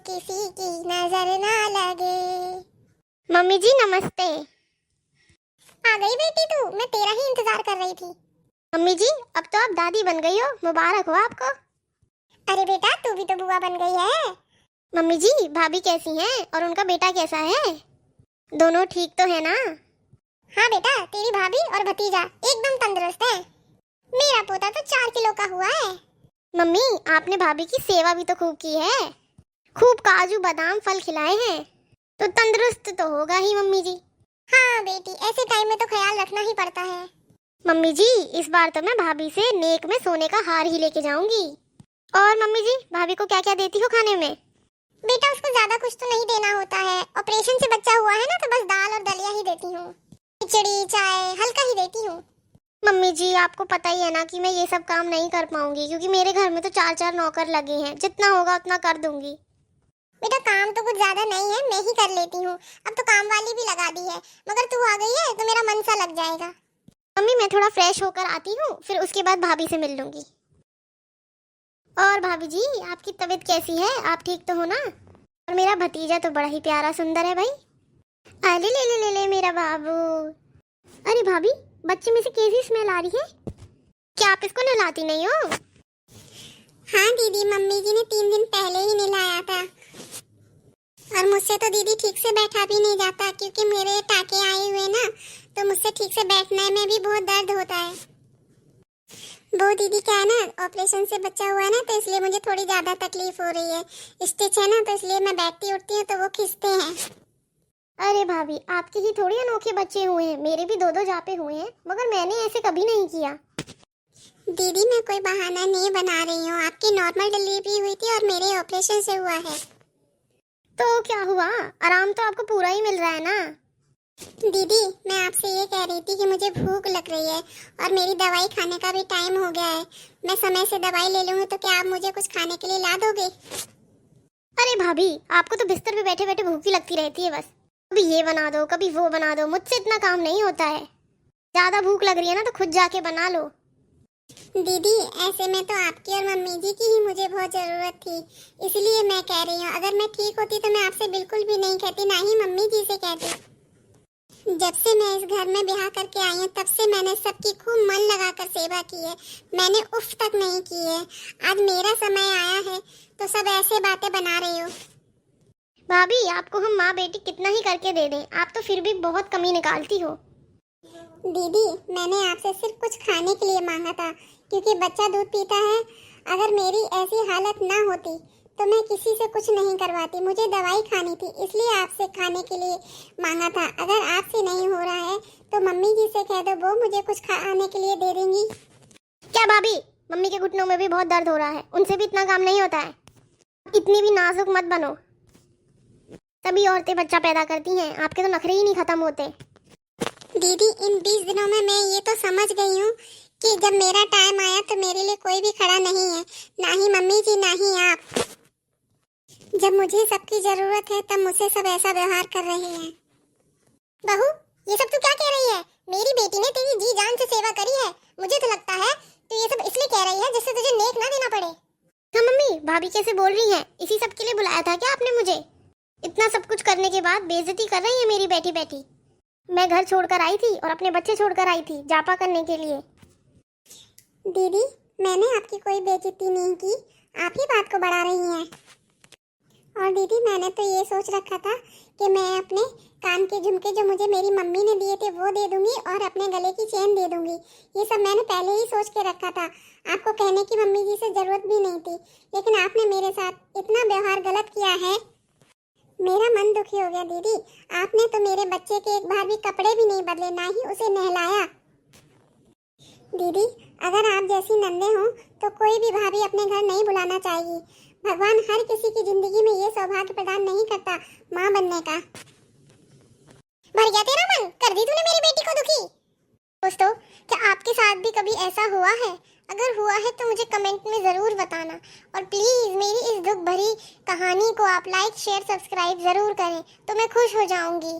किसी की नजर ना लगे। मम्मी जी नमस्ते। आ गई बेटी तू, मैं तेरा ही इंतजार कर रही थी। मम्मी जी अब तो आप दादी बन गई हो, मुबारक हो आपको। अरे बेटा तू भी तो बुआ बन गई है। मम्मी जी भाभी कैसी हैं और उनका बेटा कैसा है? दोनों ठीक तो है ना? हाँ बेटा, तेरी भाभी और भतीजा एकदम तंदुरुस्त है। मेरा पोता तो 4 किलो का हुआ है। मम्मी आपने भाभी की सेवा भी तो खूब की है, खूब काजू बादाम फल खिलाए हैं, तो तंदुरुस्त तो होगा ही मम्मी जी। हाँ बेटी, ऐसे टाइम में तो ख्याल रखना ही पड़ता है। मम्मी जी इस बार तो मैं भाभी से नेक में सोने का हार ही लेके जाऊंगी। और मम्मी जी भाभी को क्या क्या देती हो खाने में? बेटा उसको ज्यादा कुछ तो नहीं देना होता है, ऑपरेशन से बच्चा हुआ है ना, तो बस दाल और दलिया ही देती हूँ, खिचड़ी चाय हल्का ही देती हूँ। मम्मी जी आपको पता ही है ना कि मैं ये सब काम नहीं कर पाऊंगी, क्योंकि मेरे घर में तो 4 नौकर लगे हैं, जितना होगा उतना कर दूंगी। बेटा काम तो कुछ ज्यादा नहीं है, मैं ही कर लेती हूँ। अब तो काम वाली भी लगा दी है, मगर तू आ गई है तो मेरा मन सा लग जाएगा। मम्मी मैं थोड़ा फ्रेश होकर आती हूँ, फिर उसके बाद भाभी से मिल लूंगी। और भाभी जी आपकी तबीयत कैसी है, आप ठीक तो हो ना? और मेरा भतीजा तो बड़ा ही प्यारा सुंदर है भाई। अरे ले ले ले ले मेरा बाबू। अरे भाभी बच्चे में से कैसी स्मेल आ रही है, क्या आप इसको नहलाती नहीं हो? हाँ दीदी, मम्मी जी ने 3 दिन पहले ही नहलाया था। और मुझसे तो दीदी ठीक से बैठा भी नहीं जाता, क्योंकि मेरे टाके आए हुए ना, तो मुझसे ठीक से बैठने में भी बहुत दर्द होता है। वो दीदी क्या है ना, ऑपरेशन से बच्चा हुआ है ना, तो इसलिए मुझे थोड़ी ज्यादा तकलीफ हो रही है। स्टिच है ना, तो इसलिए मैं बैठती उठती हूँ तो वो खिंचते हैं। अरे भाभी आपके ही थोड़ी अनोखे बच्चे हुए हैं, मेरे भी 2 जापे हुए हैं, मगर मैंने ऐसे कभी नहीं किया। दीदी मैं कोई बहाना नहीं बना रही हूँ, आपकी नॉर्मल डिलीवरी हुई थी और मेरे ऑपरेशन से हुआ है। तो क्या हुआ, आराम तो आपको पूरा ही मिल रहा है ना? दीदी मैं आपसे ये कह रही थी कि मुझे भूख लग रही है और मेरी दवाई खाने का भी टाइम हो गया है। मैं समय से दवाई ले लूंगी तो क्या आप मुझे कुछ खाने के लिए ला दोगे? अरे भाभी आपको तो बिस्तर पे बैठे बैठे भूख ही लगती रहती है, बस कभी ये बना दो कभी वो बना दो, मुझसे इतना काम नहीं होता है। ज्यादा भूख लग रही है ना तो खुद जाके बना लो। दीदी ऐसे में तो आपकी और मम्मी जी की ही मुझे बहुत जरूरत थी, इसलिए मैं कह रही हूँ। अगर मैं ठीक होती तो मैं आपसे बिल्कुल भी नहीं कहती, ना ही मम्मी जी से कहती। जब से मैं इस घर में ब्याह करके आई हूँ तब से मैंने सबकी खूब मन लगाकर सेवा की है, मैंने उफ तक नहीं की है। आज मेरा समय आया है तो सब ऐसे बातें बना रही हो। भाभी आपको हम माँ बेटी कितना ही करके दे दें, आप तो फिर भी बहुत कमी निकालती हो। दीदी मैंने आपसे सिर्फ कुछ खाने के लिए मांगा था, क्योंकि बच्चा दूध पीता है। अगर मेरी ऐसी हालत ना होती तो मैं किसी से कुछ नहीं करवाती, मुझे दवाई खानी थी, इसलिए आपसे खाने के लिए मांगा था। अगर आपसे नहीं हो रहा है तो मम्मी जी से कह दो, वो मुझे कुछ खाने के लिए दे देंगी। क्या भाभी, मम्मी के घुटनों में भी बहुत दर्द हो रहा है, उनसे भी इतना काम नहीं होता है। इतनी भी नाजुक मत बनो, तभी औरतें बच्चा पैदा करती हैं, आपके तो नखरे ही नहीं खत्म होते। दीदी इन 20 दिनों में मैं ये तो समझ गई हूँ कि जब मेरा टाइम आया तो मेरे लिए कोई भी खड़ा नहीं है, ना ही मम्मी जी ना ही आप। जब मुझे सबकी जरूरत है तब मुझसे सब ऐसा व्यवहार कर रहे हैं। बहू ये सब तू क्या कह रही है? मेरी बेटी ने तेरी जी जान से सेवा करी है, मुझे तो लगता है तू ये सब इसलिए कह रही है जिससे तुझे नेक ना देना पड़े। हाँ मम्मी भाभी कैसे बोल रही हैं, इसी सब के लिए बुलाया था क्या आपने मुझे? इतना सब कुछ करने के बाद बेइज्जती कर रही है मेरी बैठी बैठी। मैं घर छोड़कर आई थी और अपने बच्चे छोड़कर आई थी जापा करने के लिए। दीदी मैंने आपकी कोई बेइज्जती नहीं की, आप ही बात को बढ़ा रही हैं। और दीदी मैंने तो ये सोच रखा था कि मैं अपने कान के झुमके जो मुझे मेरी मम्मी ने दिए थे वो दे दूंगी और अपने गले की चेन दे दूंगी। ये सब मैंने पहले ही सोच के रखा था, आपको कहने की मम्मी जी से जरूरत भी नहीं थी, लेकिन आपने मेरे साथ इतना व्यवहार गलत किया है, मेरा मन दुखी हो गया। दीदी आपने तो मेरे बच्चे के एक बार भी कपड़े भी नहीं बदले, ना ही उसे नहलाया। दीदी अगर आप जैसी नन्हे हो तो कोई भी भाभी अपने घर नहीं बुलाना चाहिए। भगवान हर किसी की जिंदगी में ये सौभाग्य प्रदान नहीं करता माँ बनने का। भर गया तेरा मन, कर दी तूने मेरी बेटी को दुखी। दोस्तों क्या आपके साथ भी कभी ऐसा हुआ है? अगर हुआ है तो मुझे कमेंट में ज़रूर बताना, और प्लीज़ मेरी इस दुख भरी कहानी को आप लाइक शेयर सब्सक्राइब ज़रूर करें तो मैं खुश हो जाऊंगी।